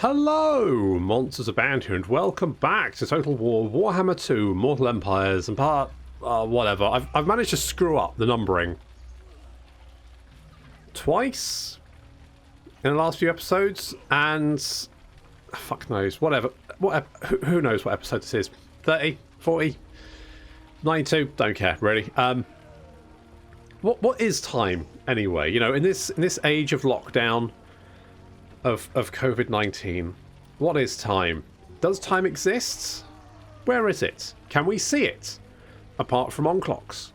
Hello, MonstersAbound here, and welcome back to Total War Warhammer 2 Mortal Empires and part... whatever. I've managed to screw up the numbering twice in the last few episodes, and... fuck knows. Whatever. Who knows what episode this is? 30? 40? 92? Don't care, really. What is time, anyway? You know, in this age of lockdown... Of COVID-19. What is time? Does time exist? Where is it? Can we see it? Apart from on clocks?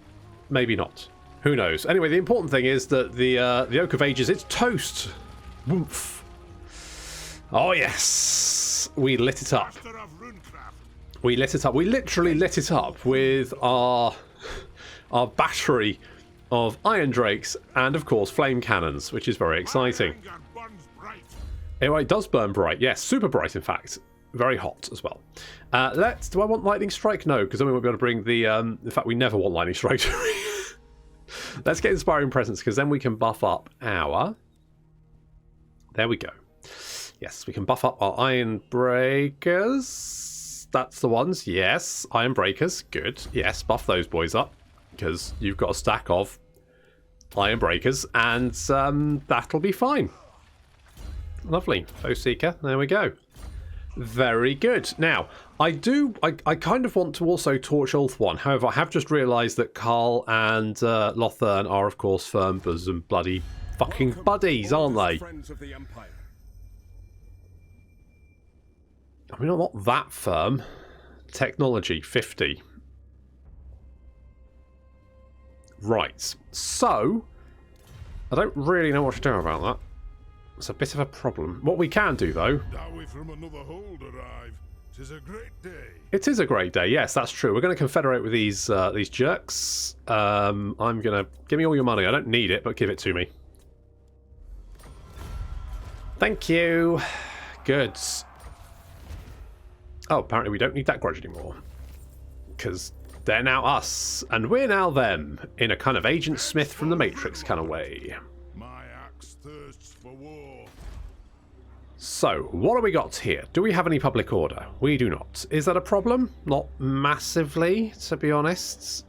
Maybe not. Who knows? Anyway, the important thing is that the Oak of Ages, it's toast! Woomph. Oh yes! We lit it up. We lit it up. We literally lit it up with our battery of Iron Drakes and, of course, flame cannons, which is very exciting. Anyway, it does burn bright. Yes, super bright, in fact. Very hot as well. Do I want Lightning Strike? No, because then we won't be able to bring the... in fact, we never want Lightning Strike. Let's get Inspiring Presence, because then we can buff up our... There we go. Yes, we can buff up our Iron Breakers. That's the ones. Yes, Iron Breakers. Good. Yes, buff those boys up, because you've got a stack of Iron Breakers, and that'll be fine. Lovely. Foe Seeker. There we go. Very good. Now, I kind of want to also torch Ulthuan. However, I have just realised that Carl and Lothern are, of course, firm bosom bloody fucking buddies, aren't they? I mean, not that firm. Technology, 50. Right. So, I don't really know what to do about that. It's a bit of a problem. What we can do, though... from another hold arrive. 'Tis a great day. It is a great day, yes, that's true. We're going to confederate with these jerks. I'm going to... Give me all your money. I don't need it, but give it to me. Thank you. Good. Oh, apparently we don't need that grudge anymore. Because they're now us, and we're now them, in a kind of Agent Smith from the Matrix kind of way. Thirsts for war. So, what have we got here? Do we have any public order? We do not. Is that a problem? Not massively, to be honest.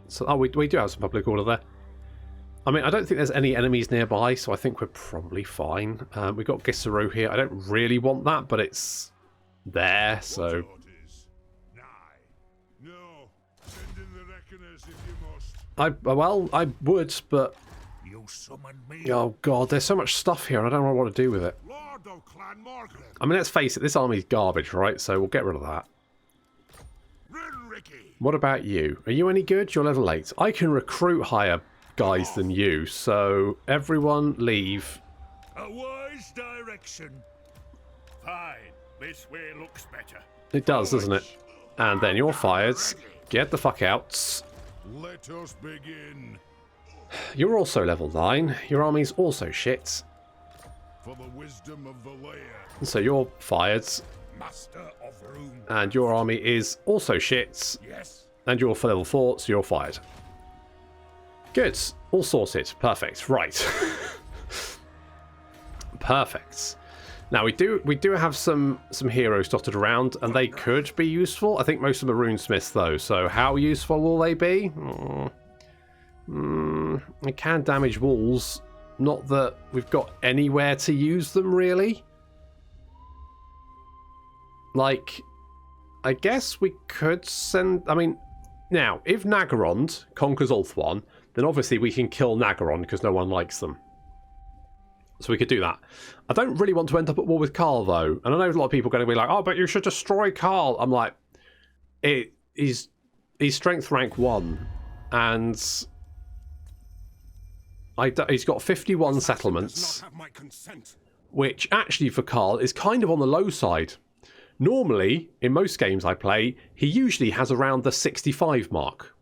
So, oh, we do have some public order there. I mean, I don't think there's any enemies nearby, so I think we're probably fine. We've got Gisaro here. I don't really want that, but it's there, so... No, send in the reckoners if you must. Well, I would, but... Me. Oh god, there's so much stuff here and I don't know what to do with it. I mean, let's face it, this army's garbage, right? So we'll get rid of that. What about you? Are you any good? You're level 8. I can recruit higher guys than you, so everyone leave. A wise direction. Fine, this way looks better. It does, doesn't it? And then you're fired. Get the fuck out. Let us begin. You're also level 9. Your army's also shit. For the wisdom of the layer. So you're fired. Master of room. And your army is also shit. Yes. And you're for level 4, so you're fired. Good. All sorted. Perfect. Right. Perfect. Now we do have some heroes dotted around, and they could be useful. I think most of them are runesmiths though. So how useful will they be? It can damage walls. Not that we've got anywhere to use them, really. Like, I guess we could send... I mean, now, if Nagarond conquers Ulthuan, then obviously we can kill Nagarond because no one likes them. So we could do that. I don't really want to end up at war with Carl, though. And I know a lot of people are going to be like, oh, but you should destroy Carl. I'm like, he's strength rank 1. And... he's got 51 settlements, which actually for Carl is kind of on the low side. Normally, in most games I play, he usually has around the 65 mark.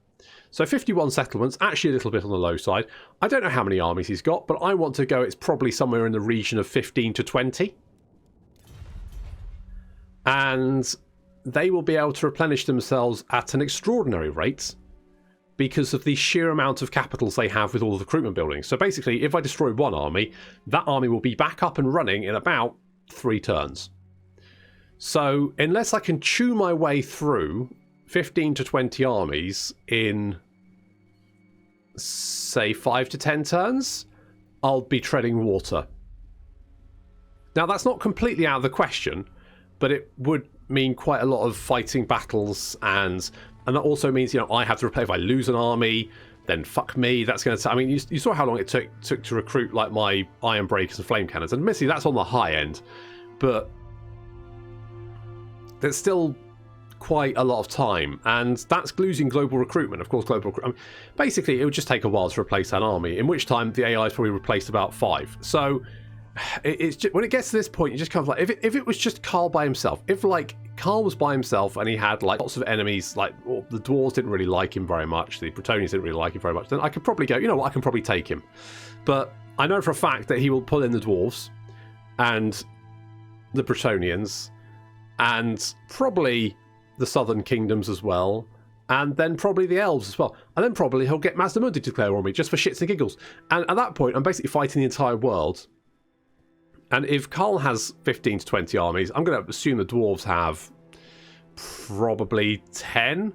So 51 settlements, actually a little bit on the low side. I don't know how many armies he's got, but I want to go it's probably somewhere in the region of 15 to 20. And they will be able to replenish themselves at an extraordinary rate, because of the sheer amount of capitals they have with all the recruitment buildings. So basically, if I destroy one army, that army will be back up and running in about 3 turns. So unless I can chew my way through 15 to 20 armies in, say, 5 to 10 turns, I'll be treading water. Now, that's not completely out of the question, but it would mean quite a lot of fighting battles, and that also means, you know, I have to replay. If I lose an army, then fuck me. That's going to... I mean, you saw how long it took to recruit, like, my Iron Breakers and Flame Cannons, and admittedly, that's on the high end, but there's still quite a lot of time, and that's losing global recruitment. Of course, basically, it would just take a while to replace that army, in which time the AI's probably replaced about 5. So it's just, when it gets to this point, you just kind of like, if it was just Carl by himself, if like Carl was by himself and he had like lots of enemies, like, well, the dwarves didn't really like him very much, the Bretonnians didn't really like him very much, then I could probably go, you know what, I can probably take him. But I know for a fact that he will pull in the dwarves and the Bretonnians and probably the southern kingdoms as well, and then probably the elves as well, and then probably he'll get Mazdamundi to declare on me just for shits and giggles, and at that point I'm basically fighting the entire world. And if Carl has 15 to 20 armies, I'm going to assume the dwarves have probably 10,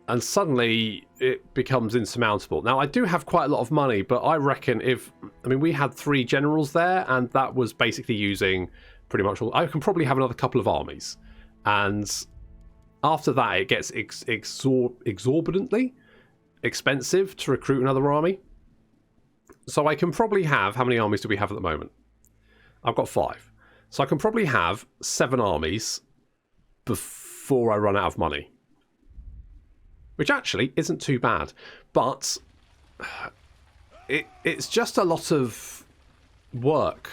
and suddenly it becomes insurmountable. Now, I do have quite a lot of money, but I reckon we had 3 generals there, and that was basically using pretty much all. I can probably have another couple of armies, and after that it gets exorbitantly expensive to recruit another army. So I can probably have, how many armies do we have at the moment? I've got 5. So I can probably have 7 armies before I run out of money, which actually isn't too bad, but it's just a lot of work.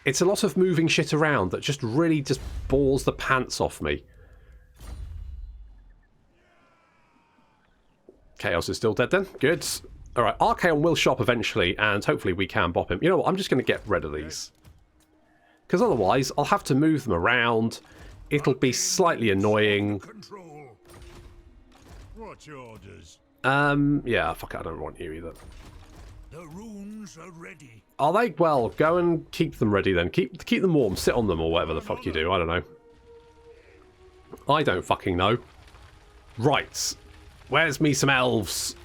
It's a lot of moving shit around that just really just bores the pants off me. Chaos is still dead then. Good. Alright, Archaon will show up eventually, and hopefully we can bop him. You know what, I'm just going to get rid of these, because otherwise I'll have to move them around. It'll be slightly annoying. What's your orders? Yeah, fuck it, I don't want you either. The runes are ready. Are they? Well, go and keep them ready then. Keep them warm, sit on them or whatever the fuck you do. I don't know. I don't fucking know. Right. Where's me some elves?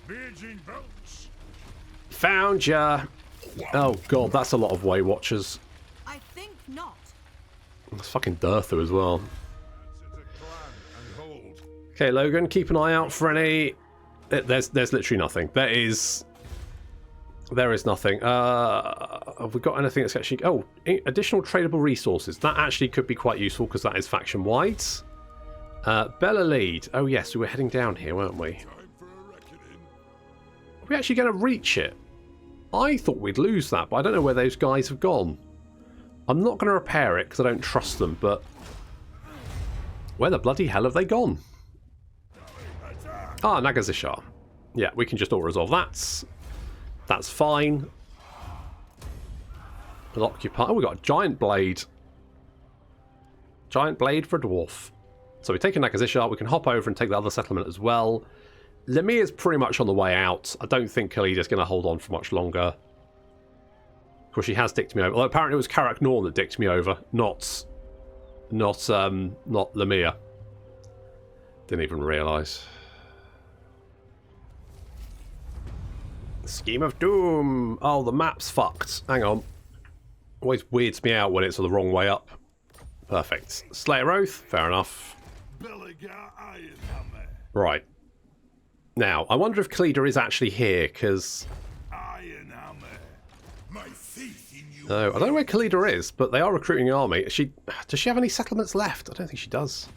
Found ya. Oh god, that's a lot of Way Watchers. I think not. That's fucking Dirthu as well. Okay, Logan, keep an eye out for any... There's literally nothing. There is nothing. Have we got anything that's actually... Oh, additional tradable resources. That actually could be quite useful because that is faction-wide. Bella Lead. Oh yes, we were heading down here, weren't we? Are we actually going to reach it? I thought we'd lose that, but I don't know where those guys have gone. I'm not going to repair it because I don't trust them, but... Where the bloody hell have they gone? Ah, Nagazishar. Yeah, we can just auto-resolve that. That's fine. We'll occupy... Oh, we've got a giant blade. Giant blade for a dwarf. So we take a Nagazishar, we can hop over and take the other settlement as well. Lemir's pretty much on the way out. I don't think Khalida's going to hold on for much longer. Of course, she has dicked me over. Although apparently it was Karak Norn that dicked me over, not Lemire. Didn't even realise. Scheme of Doom. Oh, the map's fucked. Hang on. Always weirds me out when it's the wrong way up. Perfect. Slayer Oath. Fair enough. Belegar Ironhammer. Right. Now, I wonder if Khalida is actually here, because... Ironhammer. My faith in you. No, I don't know where Khalida is, but they are recruiting an army. Does she have any settlements left? I don't think she does.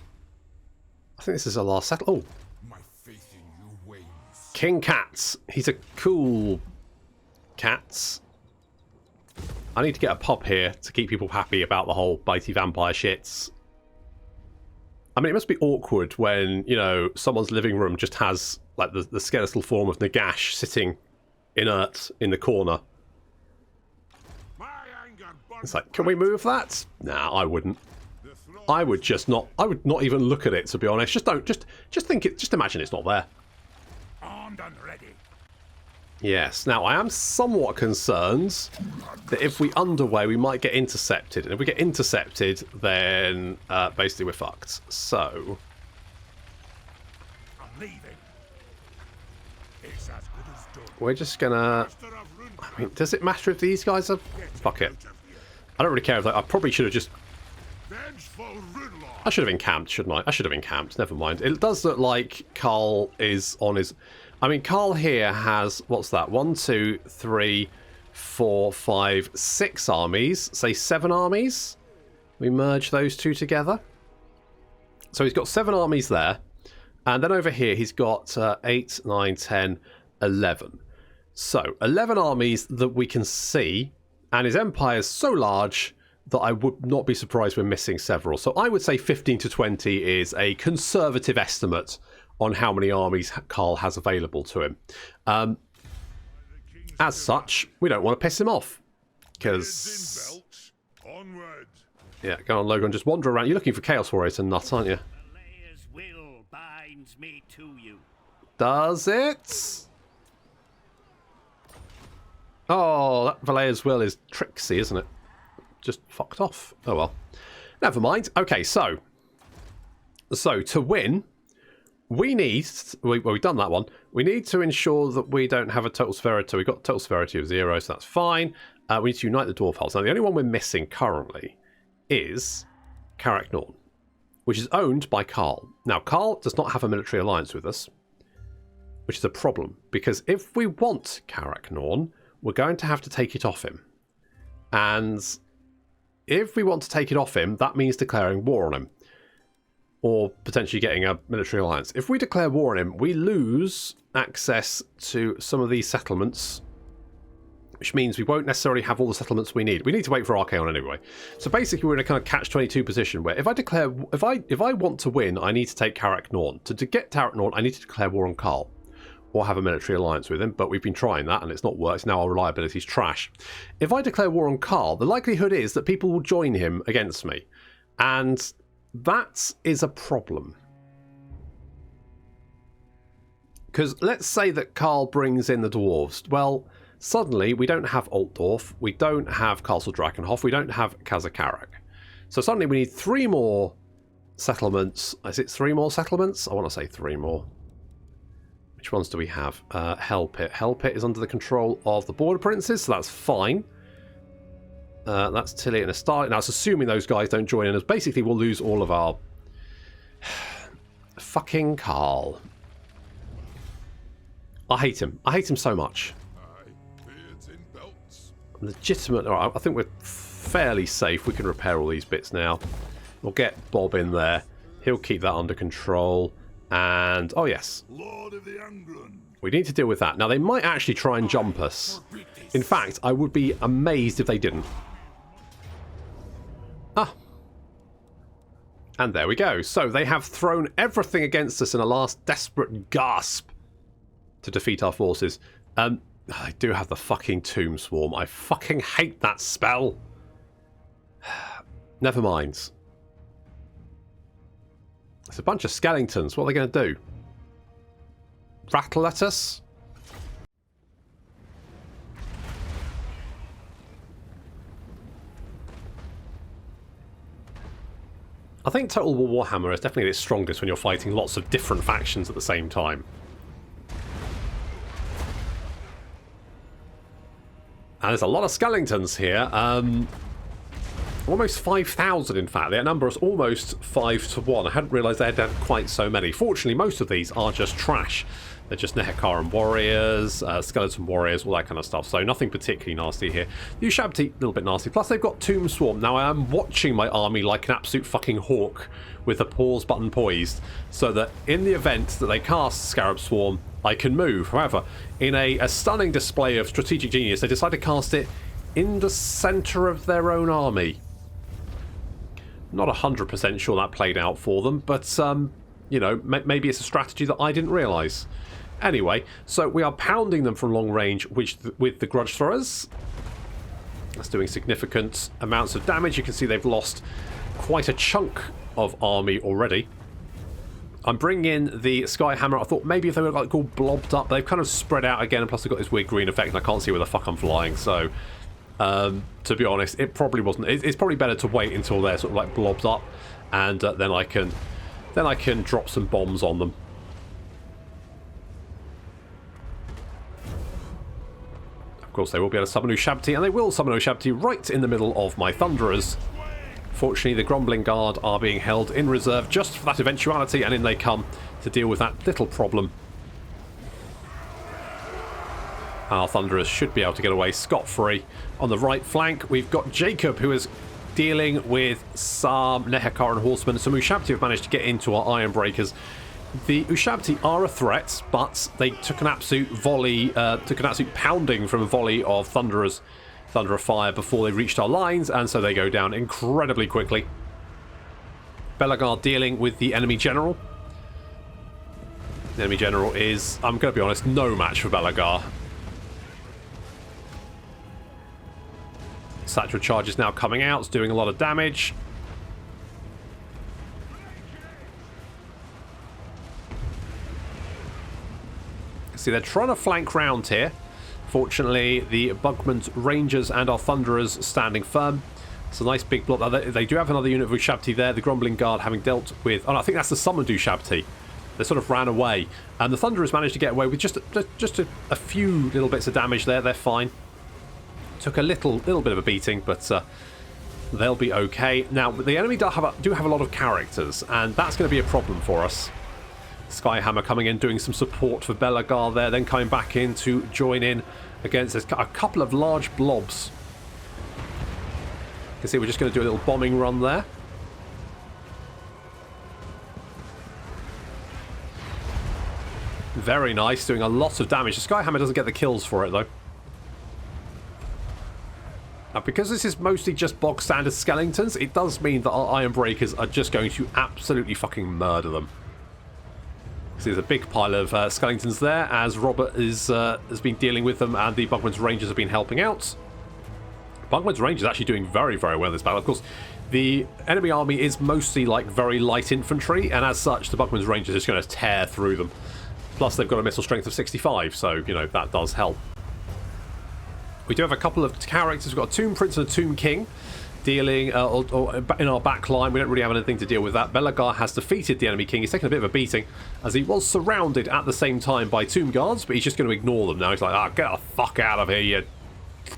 I think this is her last settlement. Oh. My faith in you wanes. King Cats. He's a cool Cats. I need to get a pop here to keep people happy about the whole bitey vampire shits. I mean, it must be awkward when, you know, someone's living room just has, like, the skeletal form of Nagash sitting inert in the corner. It's like, can we move that? Nah, I wouldn't. I would just not. I would not even look at it, to be honest. Just don't. Just think it. Just imagine it's not there. Armed and ready. Yes. Now, I am somewhat concerned that if we underway, we might get intercepted. And if we get intercepted, then basically we're fucked. So... I'm leaving. It's as good as done. we're just gonna... I mean, does it matter if these guys are... Fuck it. I don't really care if they... I probably should have just... I should have encamped, shouldn't I? I should have encamped. Never mind. It does look like Carl is on his... I mean, Carl here has... What's that? 1, 2, 3, 4, 5, 6 armies. Say 7 armies. We merge those two together. So he's got 7 armies there. And then over here he's got 8, 9, 10, 11. So 11 armies that we can see. And his empire is so large that I would not be surprised we're missing several. So I would say 15 to 20 is a conservative estimate on how many armies Carl has available to him. As such, we don't want to piss him off. Because... yeah, go on, Logan, just wander around. You're looking for Chaos Warriors and nuts, aren't you? Belegar's will binds me to you. Does it? Oh, that Belegar's will is tricksy, isn't it? Just fucked off. Oh well. Never mind. Okay, so to win, we need... well, we've done that one. We need to ensure that we don't have a total severity. We've got total severity of 0, so that's fine. We need to unite the dwarf hulls. Now, the only one we're missing currently is Carricknorn, which is owned by Carl. Now, Carl does not have a military alliance with us, which is a problem, because if we want Carricknorn, we're going to have to take it off him. And if we want to take it off him, that means declaring war on him. Or potentially getting a military alliance. If we declare war on him, we lose access to some of these settlements, which means we won't necessarily have all the settlements we need. We need to wait for Archaon anyway. So basically we're in a kind of catch-22 position where if I want to win, I need to take Carricknorn. To get Carricknorn, I need to declare war on Carl. Or have a military alliance with him, but we've been trying that and it's not worked. Now our reliability is trash. If I declare war on Carl, the likelihood is that people will join him against me. And that is a problem. Because let's say that Carl brings in the dwarves. Well, suddenly we don't have Altdorf, we don't have Castle Drakenhof, we don't have Kazakarak. So suddenly we need 3 more settlements. Is it 3 more settlements? I want to say 3 more. Which ones do we have? Hell Pit. Hell Pit is under the control of the Border Princes, so that's fine. That's Tilly and Astarte. Now, it's assuming those guys don't join in us. Basically, we'll lose all of our... fucking Carl. I hate him. I hate him so much. Legitimate... Alright, I think we're fairly safe. We can repair all these bits now. We'll get Bob in there. He'll keep that under control. And, oh yes, Lord of the Angrund. We need to deal with that. Now, they might actually try and jump us. In fact, I would be amazed if they didn't. Ah. And there we go. So, they have thrown everything against us in a last desperate gasp to defeat our forces. I do have the fucking Tomb Swarm. I fucking hate that spell. Never mind. It's a bunch of skeletons. What are they going to do? Rattle at us? I think Total War Warhammer is definitely its strongest when you're fighting lots of different factions at the same time. And there's a lot of skeletons here. Almost 5,000 in fact. Their number is almost 5 to 1. I hadn't realised they had quite so many. Fortunately, most of these are just trash. They're just Nehekaran warriors, skeleton warriors, all that kind of stuff. So nothing particularly nasty here. The Ushabti, a little bit nasty. Plus they've got Tomb Swarm. Now I am watching my army like an absolute fucking hawk with the pause button poised, so that in the event that they cast Scarab Swarm, I can move. However, in a stunning display of strategic genius, they decide to cast it in the centre of their own army. Not 100% sure that played out for them, but, you know, maybe it's a strategy that I didn't realise. Anyway, so we are pounding them from long range with the Grudge Throwers. That's doing significant amounts of damage. You can see they've lost quite a chunk of army already. I'm bringing in the Skyhammer. I thought maybe if they were like all blobbed up, they've kind of spread out again, and plus they've got this weird green effect, and I can't see where the fuck I'm flying. So, to be honest, it probably wasn't. It's probably better to wait until they're sort of like blobbed up, and then I can drop some bombs on them. Of course, they will be able to summon Ushabti, and they will summon Ushabti right in the middle of my Thunderers. Fortunately, the Grumbling Guard are being held in reserve just for that eventuality, and in they come to deal with that little problem. Our Thunderers should be able to get away scot-free. On the right flank, we've got Jacob, who is dealing with some Nehekaran horsemen. Some Ushabti have managed to get into our Iron Breakers. The Ushabti are a threat, but they took an absolute volley, took an absolute pounding from a volley of Thunder of Fire before they reached our lines, and so they go down incredibly quickly. Belegar dealing with the enemy general. The enemy general is, I'm going to be honest, no match for Belegar. Satchel charge is now coming out, it's doing a lot of damage. See, they're trying to flank round here. Fortunately, the Bugman's Rangers and our Thunderers standing firm. It's a nice big block. They do have another unit of Ushabti there. The Grumbling Guard having dealt with... Oh, no, I think that's the summoned Ushabti. They sort of ran away. And the Thunderers managed to get away with just a few little bits of damage there. They're fine. Took a little bit of a beating, but they'll be okay. Now, the enemy do have a lot of characters, and that's going to be a problem for us. Skyhammer coming in, doing some support for Belegar there, then coming back in to join in against a couple of large blobs. You can see we're just going to do a little bombing run there. Very nice, doing a lot of damage. The Skyhammer doesn't get the kills for it, though. Now, because this is mostly just bog standard skeletons, it does mean that our Iron Breakers are just going to absolutely fucking murder them. So there's a big pile of skeletons there, as Robert has been dealing with them, and the Bugman's Rangers have been helping out. Bugman's Rangers actually doing very, very well in this battle. Of course, the enemy army is mostly like very light infantry, and as such, the Bugman's Rangers are just going to tear through them. Plus, they've got a missile strength of 65, so, you know, that does help. We do have a couple of characters. We've got a Tomb Prince and a Tomb King dealing in our back line. We don't really have anything to deal with that. Belegar has defeated the enemy king. He's taken a bit of a beating as he was surrounded at the same time by Tomb Guards, but he's just going to ignore them now. He's like, get the fuck out of here, you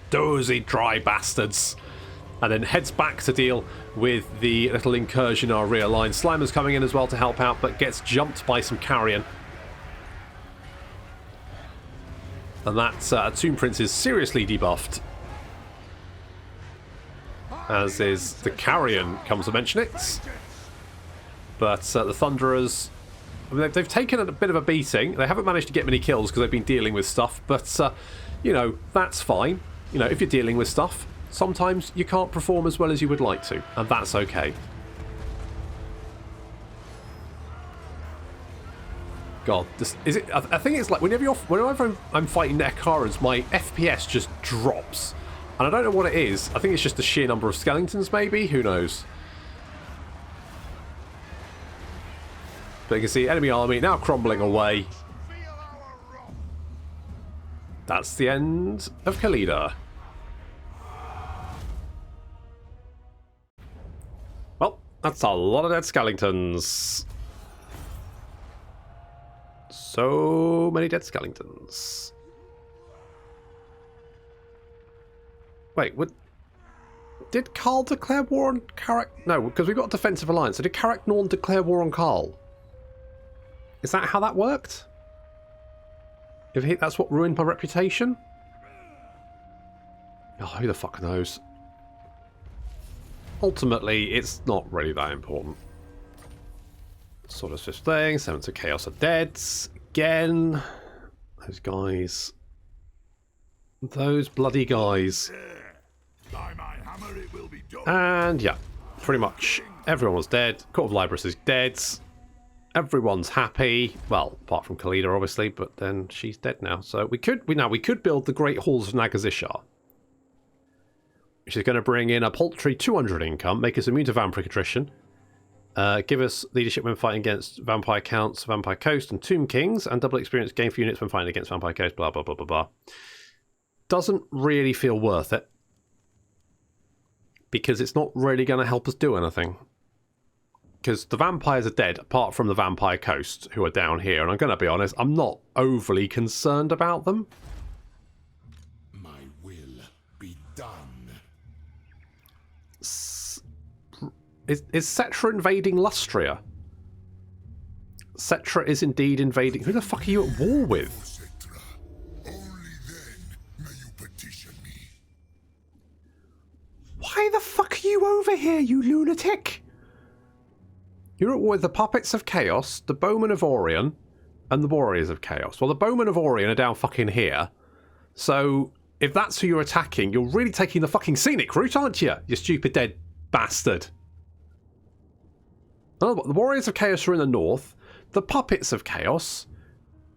dozy dry bastards. And then heads back to deal with the little incursion in our rear line. Slimer's coming in as well to help out, but gets jumped by some carrion. And that Tomb Prince is seriously debuffed. As is the Carrion, comes to mention it. But the Thunderers, I mean, they've taken a bit of a beating. They haven't managed to get many kills because they've been dealing with stuff. But, you know, that's fine. You know, if you're dealing with stuff, sometimes you can't perform as well as you would like to. And that's okay. God, this, is it? I think it's like whenever I'm fighting Nekarans, my FPS just drops. And I don't know what it is. I think it's just the sheer number of skeletons, maybe? Who knows? But you can see enemy army now crumbling away. That's the end of Khalida. Well, that's a lot of dead skeletons. So many dead skeletons. Wait, did Karl declare war on Karak? No, because we've got a defensive alliance. So did Karak Norn declare war on Karl? Is that how that worked? If that's what ruined my reputation? Oh, who the fuck knows? Ultimately, it's not really that important. Sort of just thing. Seventh of Chaos are dead. Again. Those guys. Those bloody guys. And yeah, pretty much everyone was dead. Court of Librus is dead. Everyone's happy. Well, apart from Khalida, obviously, but then she's dead now. So we could build the Great Halls of Nagazishar, which is going to bring in a paltry 200 income, make us immune to vampiric attrition, Give us leadership when fighting against Vampire Counts, Vampire Coast, and Tomb Kings, and double experience gain for units when fighting against Vampire Coast, blah, blah, blah, blah, blah. Doesn't really feel worth it. Because it's not really going to help us do anything. Because the vampires are dead, apart from the Vampire Coast, who are down here. And I'm going to be honest, I'm not overly concerned about them. My will be done. Is Cetra invading Lustria? Cetra is indeed invading... Who the fuck are you at war with? Cetra, only then may you petition me. Why the fuck are you over here, you lunatic? You're at war with the Puppets of Chaos, the Bowmen of Orion, and the Warriors of Chaos. Well, the Bowmen of Orion are down fucking here. So, if that's who you're attacking, you're really taking the fucking scenic route, aren't you? You stupid dead bastard. Oh, the Warriors of Chaos are in the north. The Puppets of Chaos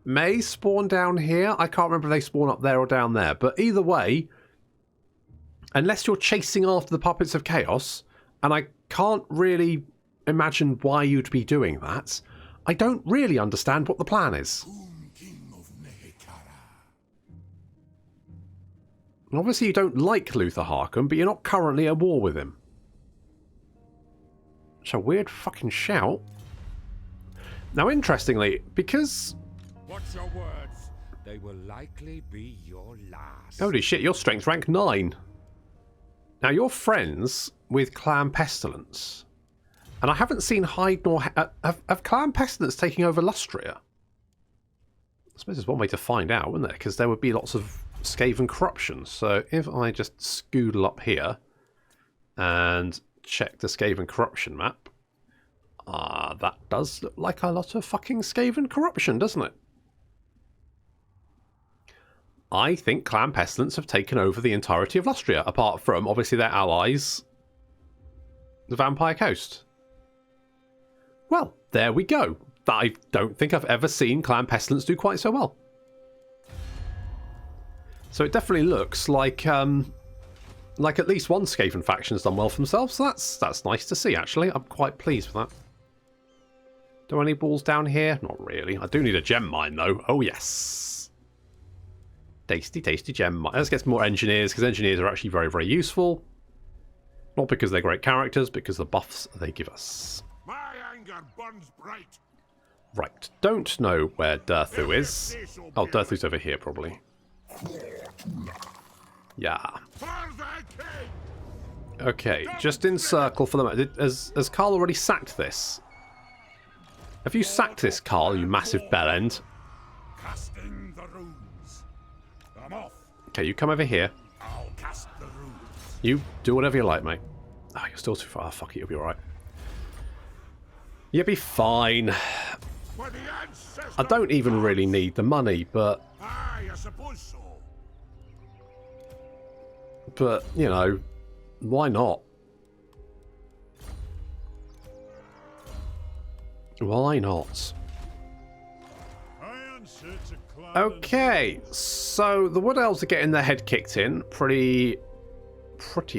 may spawn down here. I can't remember if they spawn up there or down there. But either way, unless you're chasing after the Puppets of Chaos, and I can't really imagine why you'd be doing that, I don't really understand what the plan is. Obviously you don't like Luther Harkham, but you're not currently at war with him. It's a weird fucking shout. Now, interestingly, because... What's your words? They will likely be your last. Holy shit, your strength rank 9. Now, you're friends with Clan Pestilence. And I haven't seen Hyde nor... Have Clan Pestilence taking over Lustria? I suppose there's one way to find out, wouldn't there? Because there would be lots of Skaven corruption. So if I just scoodle up here and check the Skaven corruption map, that does look like a lot of fucking Skaven corruption, doesn't it? I think Clan Pestilence have taken over the entirety of Lustria, apart from, obviously, their allies, the Vampire Coast. Well, there we go. I don't think I've ever seen Clan Pestilence do quite so well. So it definitely looks like at least one Skaven faction's done well for themselves. So that's nice to see, actually. I'm quite pleased with that. Do any balls down here? Not really. I do need a gem mine, though. Oh, yes. Tasty, tasty gem mine. Let's get some more engineers, because engineers are actually very, very useful. Not because they're great characters, because the buffs they give us. My anger burns bright. Right. Don't know where Durthu is. Oh, Durthu's over here, probably. Yeah. Okay, just encircle for the moment. Has Carl already sacked this? Have you sacked this, Carl, you massive bellend? Casting the runes. I'm off. Okay, you come over here. I'll cast the runes. You do whatever you like, mate. Oh, you're still too far. Oh, fuck it, you'll be alright. You'll be fine. I don't even really need the money, but... I suppose so. But, you know, why not? Why not? Okay, so the Wood Elves are getting their head kicked in pretty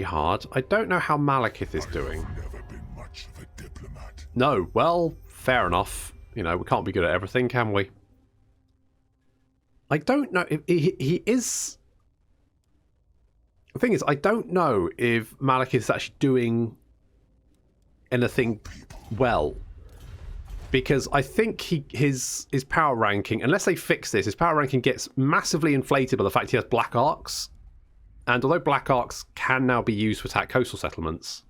hard. I don't know how Malekith is doing. Never been much of a diplomat. No, well, fair enough. You know, we can't be good at everything, can we? I don't know if he is... The thing is, I don't know if Malekith is actually doing anything well. Because I think his power ranking, unless they fix this, his power ranking gets massively inflated by the fact he has black arcs. And although black arcs can now be used to attack coastal settlements,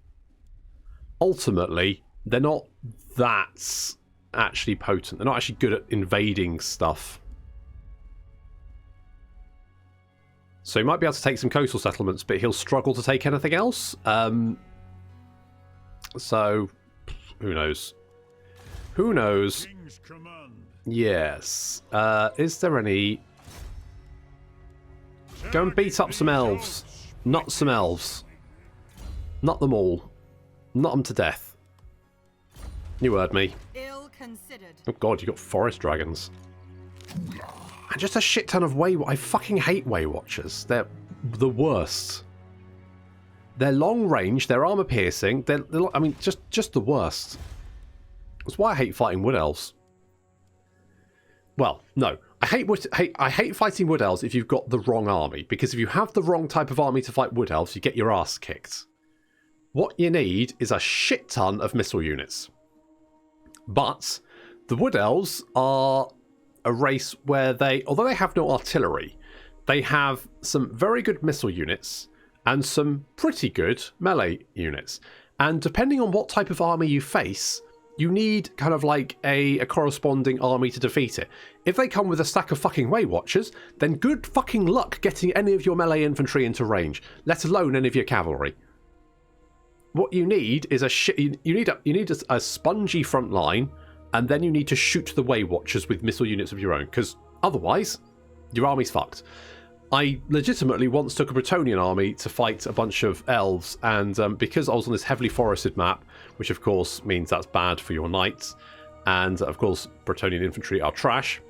ultimately, they're not that actually potent. They're not actually good at invading stuff. So he might be able to take some coastal settlements, but he'll struggle to take anything else. So, who knows? Who knows? Yes. Is there any... Go and beat up some elves. Not some elves. Not them all. Not them to death. You heard me. Ill considered. Oh god, you got forest dragons. And just a shit ton of I fucking hate Way Watchers. They're the worst. They're long range, they're armor piercing, I mean, just the worst. That's why I hate fighting Wood Elves. Well, no. I hate fighting Wood Elves if you've got the wrong army. Because if you have the wrong type of army to fight Wood Elves, you get your ass kicked. What you need is a shit ton of missile units. But the Wood Elves are a race where they, although they have no artillery, they have some very good missile units and some pretty good melee units. And depending on what type of army you face, you need kind of like a corresponding army to defeat it. If they come with a stack of fucking Way Watchers, then good fucking luck getting any of your melee infantry into range, let alone any of your cavalry. What you need is you need a spongy front line, and then you need to shoot the Way Watchers with missile units of your own, because otherwise, your army's fucked. I legitimately once took a Bretonnian army to fight a bunch of elves, and because I was on this heavily forested map, which of course means that's bad for your knights, and of course Bretonnian infantry are trash,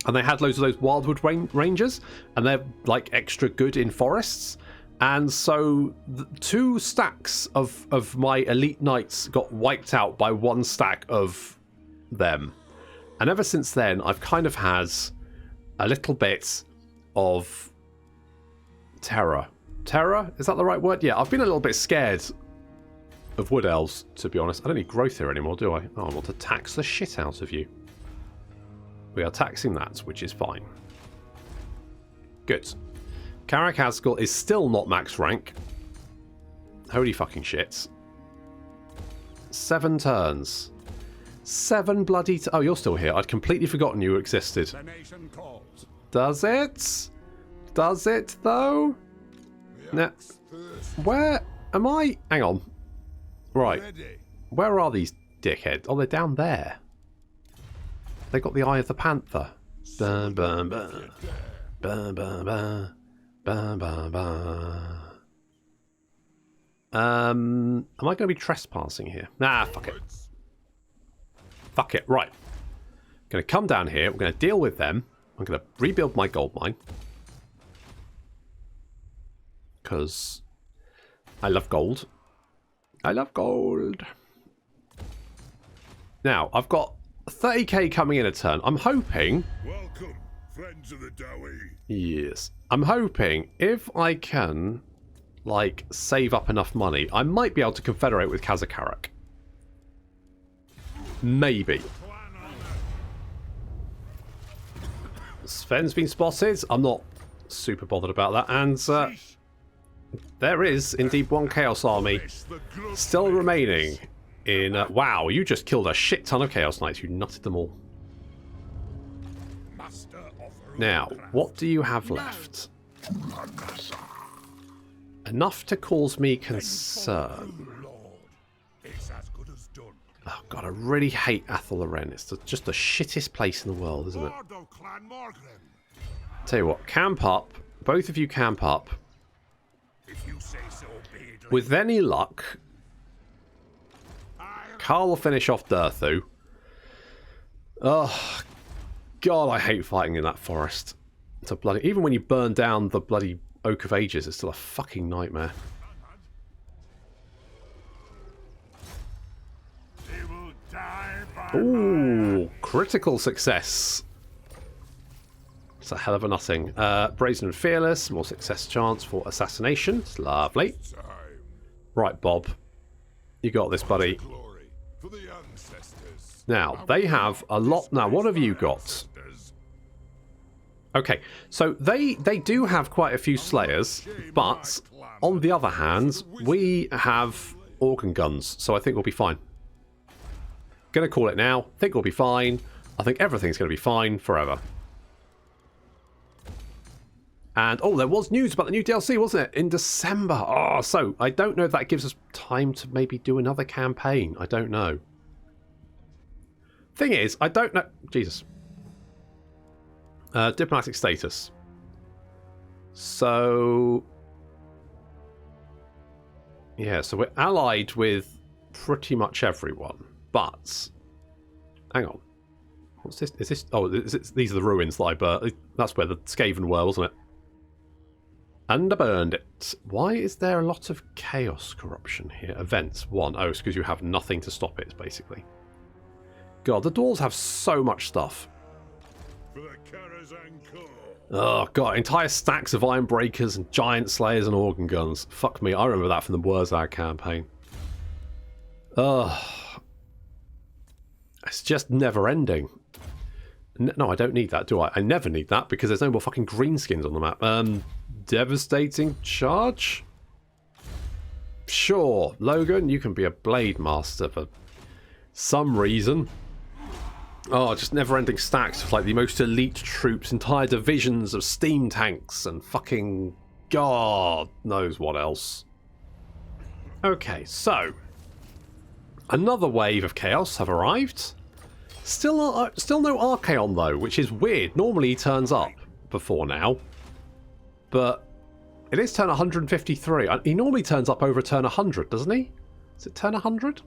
and they had loads of those wildwood rangers, and they're like extra good in forests, and so the 2 stacks of my elite knights got wiped out by 1 stack of them. And ever since then, I've kind of had a little bit of terror. Terror? Is that the right word? Yeah, I've been a little bit scared of Wood Elves, to be honest. I don't need growth here anymore, do I? Oh, I want to tax the shit out of you. We are taxing that, which is fine. Good. Karak Haskell is still not max rank. Holy fucking shit. 7 turns. 7 bloody... oh, you're still here. I'd completely forgotten you existed. The nation calls. Does it? Does it, though? Now, where am I? Hang on. Right. Where are these dickheads? Oh, they're down there. They got the Eye of the Panther. Bum, bum, bum. Bum, bum, bum. Bum, bum, bum. Am I going to be trespassing here? Nah, fuck it. Fuck it. Right. Going to come down here. We're going to deal with them. I'm going to rebuild my gold mine. Because I love gold. I love gold. Now, I've got 30k coming in a turn. I'm hoping... Welcome, friends of the Dowie. Yes. I'm hoping if I can, like, save up enough money, I might be able to confederate with Kazakarak. Maybe. Sven's been spotted. I'm not super bothered about that. And there is indeed 1 Chaos Army still remaining in... wow, you just killed a shit ton of Chaos Knights. You nutted them all. Now, what do you have left? Enough to cause me concern. Oh god, I really hate Athelaren. It's just the shittest place in the world, isn't it? Tell you what, camp up. Both of you camp up. With any luck, Carl will finish off Durthu. Oh god, I hate fighting in that forest. It's a bloody... even when you burn down the bloody Oak of Ages, it's still a fucking nightmare. Ooh, critical success. It's a hell of a nothing. Brazen and Fearless, more success chance for assassination. It's lovely. Right, Bob. You got this, buddy. Now, they have a lot... now, what have you got? Okay, so they do have quite a few Slayers, but on the other hand, we have Organ Guns, so I think we'll be fine. Gonna call it now. Think we'll be fine. I think everything's gonna be fine forever. And, oh, there was news about the new DLC, wasn't it? In December. Oh, so I don't know if that gives us time to maybe do another campaign. I don't know. Thing is, I don't know... Jesus. Diplomatic status. So... yeah, so we're allied with pretty much everyone. But... hang on. What's this? Is this... oh, these are the ruins that I burnt. That's where the Skaven were, wasn't it? And I burned it. Why is there a lot of chaos corruption here? Events. 1. Oh, it's because you have nothing to stop it, basically. God, the dwarves have so much stuff. For the Karazhan Corps. Oh, God, entire stacks of Iron Breakers and Giant Slayers and Organ Guns. Fuck me, I remember that from the Wurzag campaign. Ugh. It's just never ending. No, I don't need that, do I? I never need that because there's no more fucking greenskins on the map. Devastating Charge? Sure, Logan, you can be a Blade Master for some reason. Oh, just never-ending stacks of like the most elite troops, entire divisions of steam tanks, and fucking God knows what else. Okay, so another wave of chaos have arrived. Still no Archaon though, which is weird. Normally he turns up before now, but it is turn 153. He normally turns up over turn 100, doesn't he? Is it turn 100?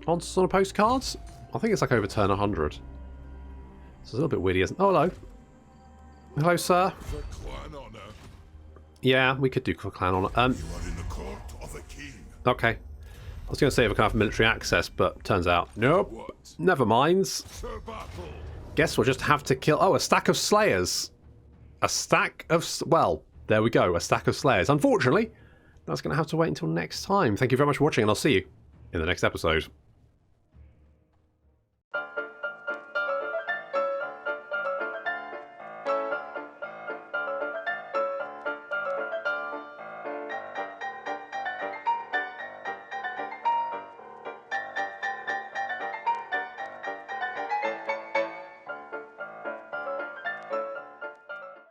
On postcards? I think it's like over turn 100. So it's a little bit weird, isn't it? Oh, hello. Hello, sir. For clan honor. Yeah, we could do clan honor. You are in the court of a king. Okay. I was going to say if I can have military access, but turns out, nope. What? Never mind. Sir Battle. Guess we'll just have to kill... Oh, a stack of Slayers. A stack of... Well, there we go. A stack of Slayers. Unfortunately, that's going to have to wait until next time. Thank you very much for watching, and I'll see you in the next episode.